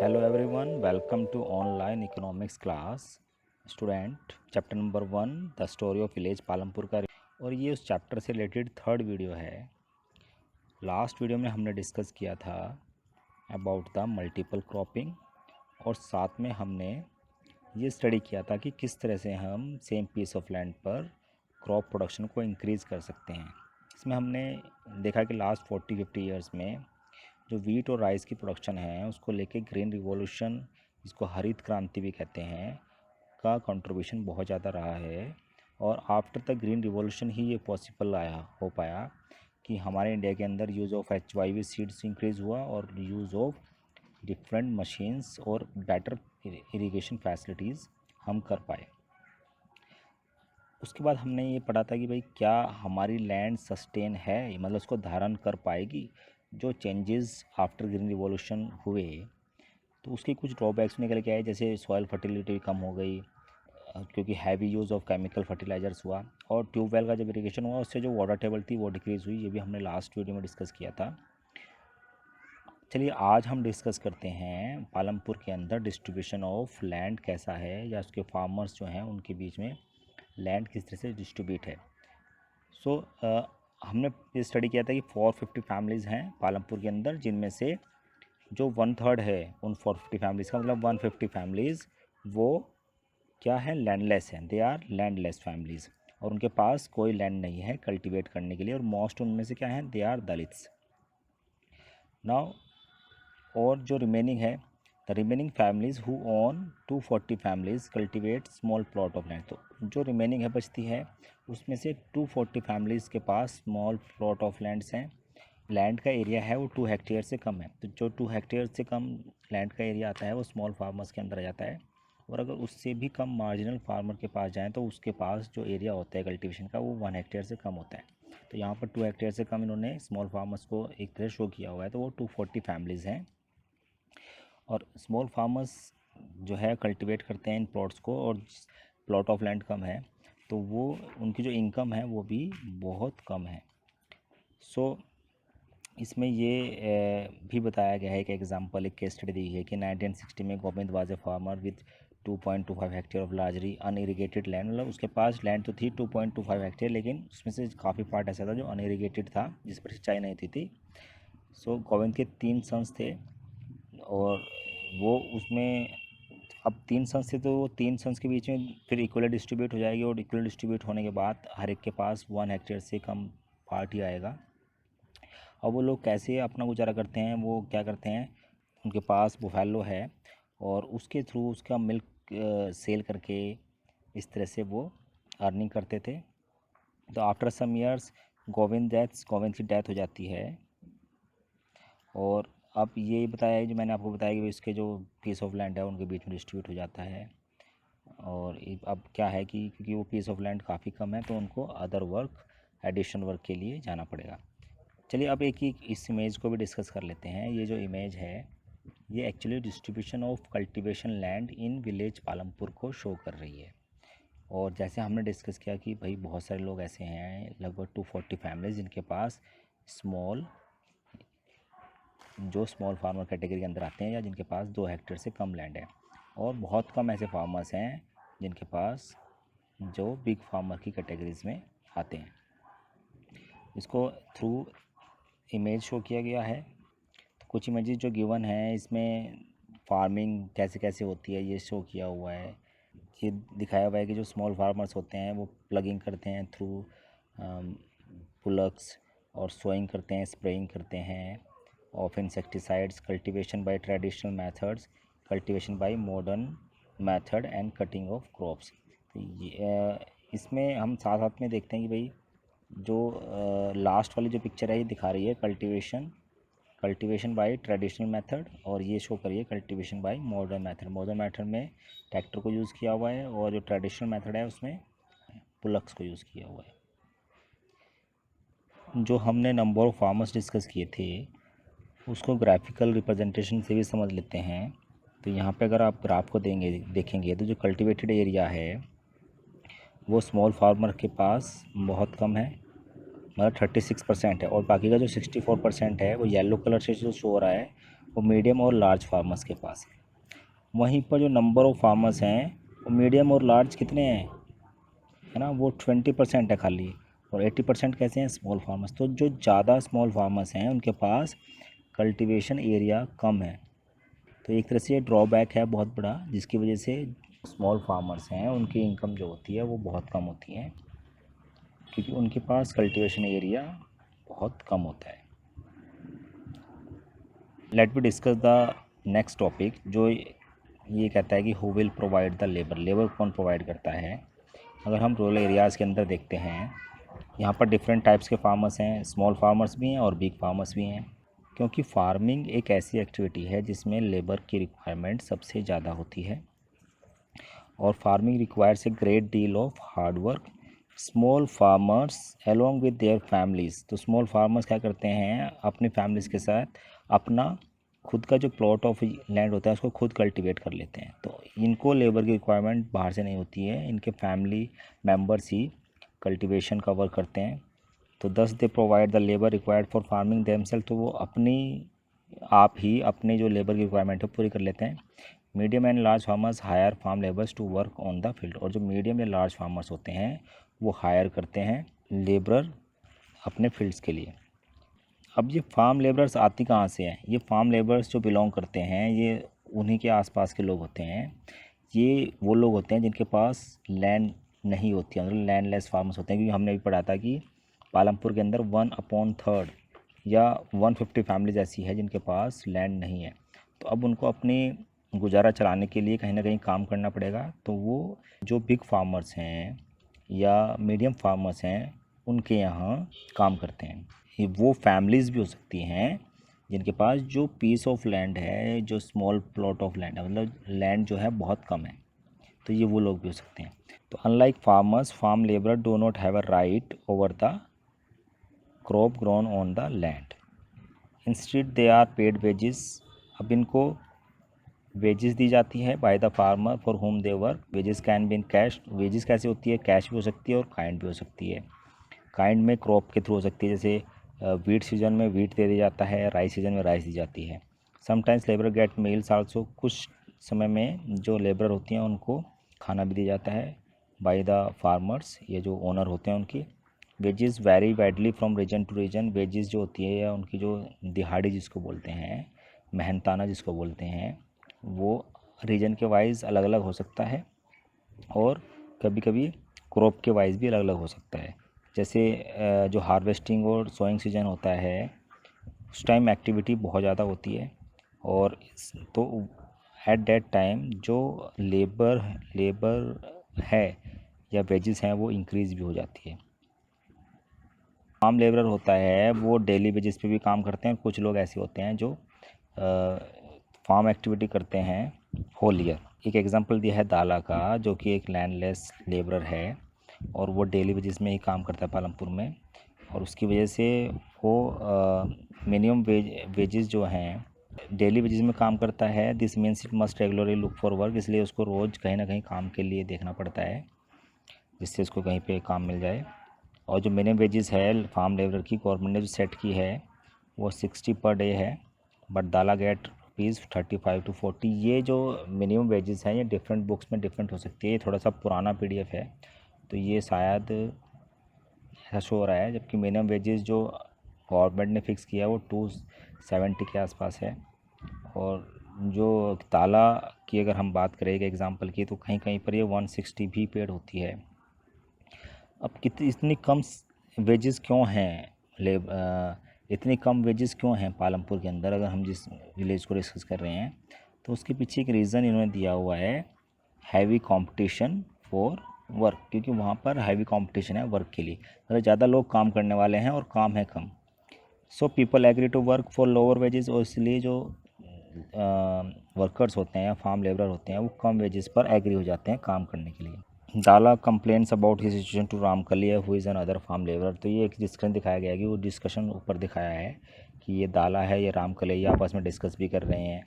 Hello everyone, welcome to online economics class. Student chapter number 1 the story of village Palampur का और ये उस chapter से रिलेटेड थर्ड वीडियो है। लास्ट वीडियो में हमने डिस्कस किया था अबाउट द मल्टीपल क्रॉपिंग और साथ में हमने ये स्टडी किया था कि किस तरह से हम सेम पीस ऑफ लैंड पर क्रॉप प्रोडक्शन को इंक्रीज़ कर सकते हैं। इसमें हमने देखा कि लास्ट 40-50 ईयर्स में जो वीट और राइस की प्रोडक्शन है उसको लेके ग्रीन रिवॉल्यूशन, जिसको हरित क्रांति भी कहते हैं, का कंट्रीब्यूशन बहुत ज़्यादा रहा है। और आफ्टर द ग्रीन रिवॉल्यूशन ही ये पॉसिबल हो पाया कि हमारे इंडिया के अंदर use of HYV seeds increase हुआ और यूज़ ऑफ डिफरेंट मशीन्स और बेटर इरिगेशन फैसिलिटीज़ हम कर पाए। उसके बाद हमने ये पढ़ा था कि भाई क्या हमारी लैंड सस्टेन है, मतलब उसको धारण कर पाएगी। जो चेंजेस आफ्टर ग्रीन रिवॉल्यूशन हुए तो उसके कुछ ड्रॉबैक्स निकल के आए, जैसे सॉइल फर्टिलिटी कम हो गई क्योंकि heavy use of chemical fertilisers हुआ, और ट्यूबवेल का जब इरिगेशन हुआ उससे जो वाटर टेबल थी वो डिक्रीज़ हुई। ये भी हमने लास्ट वीडियो में डिस्कस किया था। चलिए आज हम डिस्कस करते हैं पालमपुर के अंदर डिस्ट्रीब्यूशन ऑफ लैंड कैसा है, या उसके फार्मर्स जो हैं उनके बीच में लैंड किस तरह से डिस्ट्रीब्यूट है। हमने ये स्टडी किया था कि 450 फैमिलीज़ हैं पालमपुर के अंदर, जिनमें से जो 1/3 है उन 450 फैमिलीज़ का, मतलब 150 फैमिलीज़ वो क्या है, लैंडलेस हैं। दे आर लैंडलेस फैमिलीज़ और उनके पास कोई लैंड नहीं है कल्टीवेट करने के लिए, और मोस्ट उनमें से क्या है, दे आर दलित्स। नाउ और जो रिमेनिंग है, the remaining families who own 240 families cultivate small plot of land. तो जो रिमेनिंग है बचती है उसमें से 240 फैमिलीज़ के पास स्मॉल प्लॉट ऑफ लैंड्स हैं। लैंड का एरिया है वो 2 हेक्टेयर से कम है, तो जो 2 हेक्टेयर से कम लैंड का एरिया आता है वो स्मॉल फार्मर्स के अंदर आ जाता है। और अगर उससे भी कम मार्जिनल फार्मर के पास जाएँ तो उसके पास जो एरिया होता है कल्टीवेशन का वो 1 हेक्टेयर से कम होता है। तो यहाँ पर 2 हेक्टेयर से कम इन्होंने स्मॉल फार्मर्स को एक तरह शो किया हुआ है, तो वो 240 फैमिलीज़ हैं। और स्मॉल फार्मर्स जो है कल्टीवेट करते हैं इन प्लॉट्स को, और प्लॉट ऑफ लैंड कम है तो वो उनकी जो इनकम है वो भी बहुत कम है। इसमें ये भी बताया गया है, एक एग्जांपल, एक केस स्टडी दी है कि 1960 में Govind was a farmer with 2.25 hectare of largely unirrigated land. मतलब उसके पास लैंड तो थी 2.25 हेक्टेयर, लेकिन उसमें से काफ़ी पार्ट ऐसा था जो अनइरिगेटेड था, जिस पर सिंचाई नहीं होती थी। गोविंद के 3 सन्स थे और वो उसमें अब 3 सन्स थे, तो 3 सन्स के बीच में फिर इक्वली डिस्ट्रीब्यूट हो जाएगी, और इक्वली डिस्ट्रीब्यूट होने के बाद हर एक के पास 1 हेक्टेयर से कम पार्ट ही आएगा। और वो लोग कैसे अपना गुजारा करते हैं, वो क्या करते हैं, उनके पास बुफैलो है और उसके थ्रू उसका मिल्क सेल करके इस तरह से वो अर्निंग करते थे। तो आफ्टर सम ईयर्स गोविंद की डेथ हो जाती है। और अब ये बताया है, जो मैंने आपको बताया कि इसके जो पीस ऑफ लैंड है उनके बीच में डिस्ट्रीब्यूट हो जाता है। और अब क्या है कि क्योंकि वो पीस ऑफ लैंड काफ़ी कम है तो उनको अदर वर्क, एडिशनल वर्क के लिए जाना पड़ेगा। चलिए अब एक इस इमेज को भी डिस्कस कर लेते हैं। ये जो इमेज है ये actually distribution of cultivation land in village Palampur को शो कर रही है। और जैसे हमने डिस्कस किया कि भाई बहुत सारे लोग ऐसे हैं, लगभग 240 फैमिलीज जिनके पास स्मॉल फार्मर कैटेगरी के अंदर आते हैं, या जिनके पास 2 हेक्टेयर से कम लैंड है। और बहुत कम ऐसे फार्मर्स हैं जिनके पास जो बिग फार्मर की कैटेगरीज में आते हैं। इसको थ्रू इमेज शो किया गया है। तो कुछ इमेजेस जो गिवन है इसमें फार्मिंग कैसे कैसे होती है ये शो किया हुआ है। ये दिखाया हुआ है कि जो स्मॉल फार्मर्स होते हैं वो प्लगिंग करते हैं थ्रू पुलक्स, और सोइंग करते हैं, स्प्रेइंग करते हैं of insecticides, cultivation by traditional methods, cultivation by modern method and cutting of crops. तो ये इसमें हम साथ साथ में देखते हैं कि भाई जो लास्ट वाली जो पिक्चर है ये दिखा रही है कल्टीवेशन बाय ट्रेडिशनल मेथड, और ये शो करिए cultivation by modern method. Modern method में ट्रैक्टर को यूज़ किया हुआ है, और जो ट्रेडिशनल मेथड है उसमें पुलक्स को यूज़ किया हुआ है। जो हमने नंबर ऑफ फार्मर्स डिस्कस किए थे उसको ग्राफिकल रिप्रेजेंटेशन से भी समझ लेते हैं। तो यहाँ पे अगर आप ग्राफ को देखेंगे तो जो कल्टिवेटेड एरिया है वो स्मॉल फार्मर के पास बहुत कम है, मतलब 36% है, और बाकी का जो 64% है वो येलो कलर से जो शो हो रहा है वो मीडियम और लार्ज फार्मर्स के पास है। वहीं पर जो नंबर ऑफ फार्मर्स हैं वो मीडियम और लार्ज कितने हैं, है ना, वो 20% है खाली, और 80% कैसे हैं, स्मॉल फार्मर्स। तो जो ज़्यादा स्मॉल फार्मर्स हैं उनके पास कल्टीवेशन एरिया कम है। तो एक तरह से ये ड्रॉबैक है बहुत बड़ा, जिसकी वजह से स्मॉल फार्मर्स हैं उनकी इनकम जो होती है वो बहुत कम होती है, क्योंकि उनके पास कल्टीवेशन एरिया बहुत कम होता है। Let me discuss the next topic, जो ये कहता है कि who will provide the labour, labour कौन प्रोवाइड करता है। अगर हम रूरल एरियाज़ के अंदर देखते हैं, यहाँ पर डिफरेंट टाइप्स के फार्मर्स हैं, स्मॉल फार्मर्स भी हैं और बिग फार्मर्स भी हैं, क्योंकि फार्मिंग एक ऐसी एक्टिविटी है जिसमें लेबर की रिक्वायरमेंट सबसे ज़्यादा होती है, और farming requires a great deal of hard work. Small farmers along with their families, तो स्मॉल फार्मर्स क्या करते हैं, अपनी फैमिलीज़ के साथ अपना खुद का जो प्लॉट ऑफ लैंड होता है उसको खुद कल्टीवेट कर लेते हैं। तो इनको लेबर की रिक्वायरमेंट बाहर से नहीं होती है, इनके फैमिली मेम्बर्स ही कल्टीवेशन का वर्क करते हैं। तो thus they provide the labour required for farming themselves, तो वो अपनी आप ही अपने जो लेबर की रिक्वायरमेंट है पूरी कर लेते हैं। Medium and large farmers hire farm labours to work on the field, और जो मीडियम या लार्ज फार्मर्स होते हैं वो हायर करते हैं लेबर अपने फील्ड्स के लिए। अब ये फार्म लेबर्स आती कहाँ से हैं, ये फार्म लेबर्स जो बिलोंग करते हैं ये उन्हीं के आसपास के लोग होते हैं। ये वो लोग होते हैं जिनके पास लैंड नहीं होती है, मतलब लैंडलेस फार्मर्स होते हैं, क्योंकि हमने भी पढ़ा था कि पालमपुर के अंदर 1/3 या 150 फैमिलीज ऐसी है जिनके पास लैंड नहीं है। तो अब उनको अपनी गुजारा चलाने के लिए कहीं ना कहीं काम करना पड़ेगा। तो वो जो बिग फार्मर्स हैं या मीडियम फार्मर्स हैं उनके यहाँ काम करते हैं। ये वो फैमिलीज़ भी हो सकती हैं जिनके पास जो पीस ऑफ लैंड है, जो स्मॉल प्लॉट ऑफ लैंड है, मतलब लैंड जो है बहुत कम है, तो ये वो लोग भी हो सकते हैं। तो unlike farmers, farm labour do not have a right over the crop grown on the land, instead they are paid wages. अब इनको वेजेस दी जाती है by the farmer for whom they work. Wages can be in cash, wages कैसे होती है, cash भी हो सकती है और काइंड भी हो सकती है। काइंड में क्रॉप के थ्रू हो सकती है, जैसे वीट सीजन में वीट दे दिया जाता है, राइस सीजन में राइस दी जाती है। Sometimes labour get meals also, कुछ समय में जो लेबर होती हैं उनको खाना भी दिया जाता है बाय द फार्मर्स, ये जो ओनर होते हैं उनकी। Wages vary widely from region to region, wages जो होती है या उनकी जो दिहाड़ी जिसको बोलते हैं, मेहनताना जिसको बोलते हैं, वो रीजन के वाइज अलग अलग हो सकता है, और कभी कभी क्रॉप के वाइज भी अलग अलग हो सकता है। जैसे जो हार्वेस्टिंग और सोइंग सीजन होता है उस टाइम एक्टिविटी बहुत ज़्यादा होती है, और तो एट दैट टाइम जो लेबर है या वेजेस हैं वो इंक्रीज़ भी हो जाती है। फार्म लेबर होता है वो डेली बेसिस पे भी काम करते हैं, कुछ लोग ऐसे होते हैं जो फार्म एक्टिविटी करते हैं होल ईयर। एक एग्जांपल दिया है दाला का, जो कि एक लैंडलेस लेबर है और वो डेली बेसिस में ही काम करता है पालमपुर में, और उसकी वजह से वो मिनिमम वेजेस जो हैं डेली बेसिस में काम करता है। This means it must regularly look for work, इसलिए उसको रोज़ कहीं ना कहीं काम के लिए देखना पड़ता है जिससे उसको कहीं पे काम मिल जाए। और जो मिनिमम वेजेस है फार्म लेबर की गवर्नमेंट ने जो सेट की है वो 60 पर डे है, बट दाला गेट रुपीज़ 35 to 40। ये जो मिनिमम वेजेस हैं ये डिफरेंट बुक्स में डिफरेंट हो सकती है, ये थोड़ा सा पुराना PDF है तो ये शायद ऐसा शो हो रहा है, जबकि मिनिमम वेजेस जो गवर्नमेंट ने फिक्स किया है वो 270 के आसपास है। और जो दाला की अगर हम बात करें एक एग्ज़ाम्पल की, तो कहीं कहीं पर ये 160 भी पेड होती है। अब कितनी इतनी कम वेजेस क्यों हैं, इतनी कम वेजेस क्यों हैं पालमपुर के अंदर, अगर हम जिस विलेज को डिस्कस कर रहे हैं तो उसके पीछे एक रीज़न इन्होंने दिया हुआ है, हैवी कंपटीशन फॉर वर्क, क्योंकि वहाँ पर हैवी कंपटीशन है वर्क के लिए, मतलब ज़्यादा लोग काम करने वाले हैं और काम है कम। So people agree to work for lower wages, और इसलिए जो वर्कर्स होते हैं या फार्म लेबर होते हैं वो कम वेजेस पर एग्री हो जाते हैं काम करने के लिए। Dala complaints about his situation to Ramkaliya who is another farm labour, तो ये एक डिस्कशन दिखाया गया है कि वो डिस्कशन ऊपर दिखाया है कि ये दाला है ये रामकलिया आपस में डिस्कस भी कर रहे हैं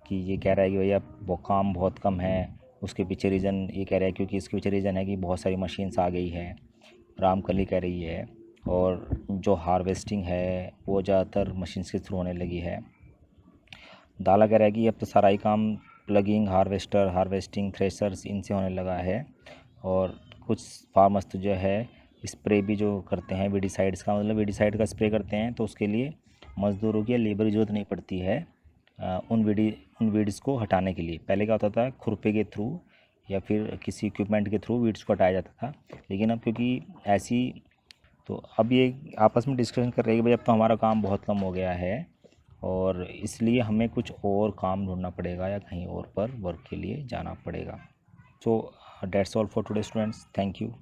कि ये कह रहा है कि भैया वो काम बहुत कम है, उसके पीछे रीज़न ये कह रहा है क्योंकि इसके पीछे रीज़न है कि बहुत सारी मशीन्स आ गई है, रामकली कह रही है, और जो हार्वेस्टिंग है वो ज़्यादातर मशीन्स के थ्रू होने लगी है। दाला कह रहा है कि अब तो सारा ही काम प्लगिंग, हार्वेस्टिंग, थ्रेशर्स इनसे होने लगा है। और कुछ फार्मर्स तो जो है स्प्रे भी जो करते हैं वीडिसाइड्स का, मतलब वीडिसाइड का स्प्रे करते हैं तो उसके लिए मज़दूरों की या लेबर की ज़रूरत नहीं पड़ती है उन वीड्स को हटाने के लिए। पहले क्या होता था, खुरपे के थ्रू या फिर किसी इक्विपमेंट के थ्रू वीड्स को हटाया जाता था, लेकिन अब क्योंकि ऐसी, तो अब ये आपस में डिस्कशन कर रहे हैं कि भाई अब तो हमारा काम बहुत कम हो गया है और इसलिए हमें कुछ और काम ढूंढना पड़ेगा या कहीं और पर वर्क के लिए जाना पड़ेगा। So that's all for today students, thank you.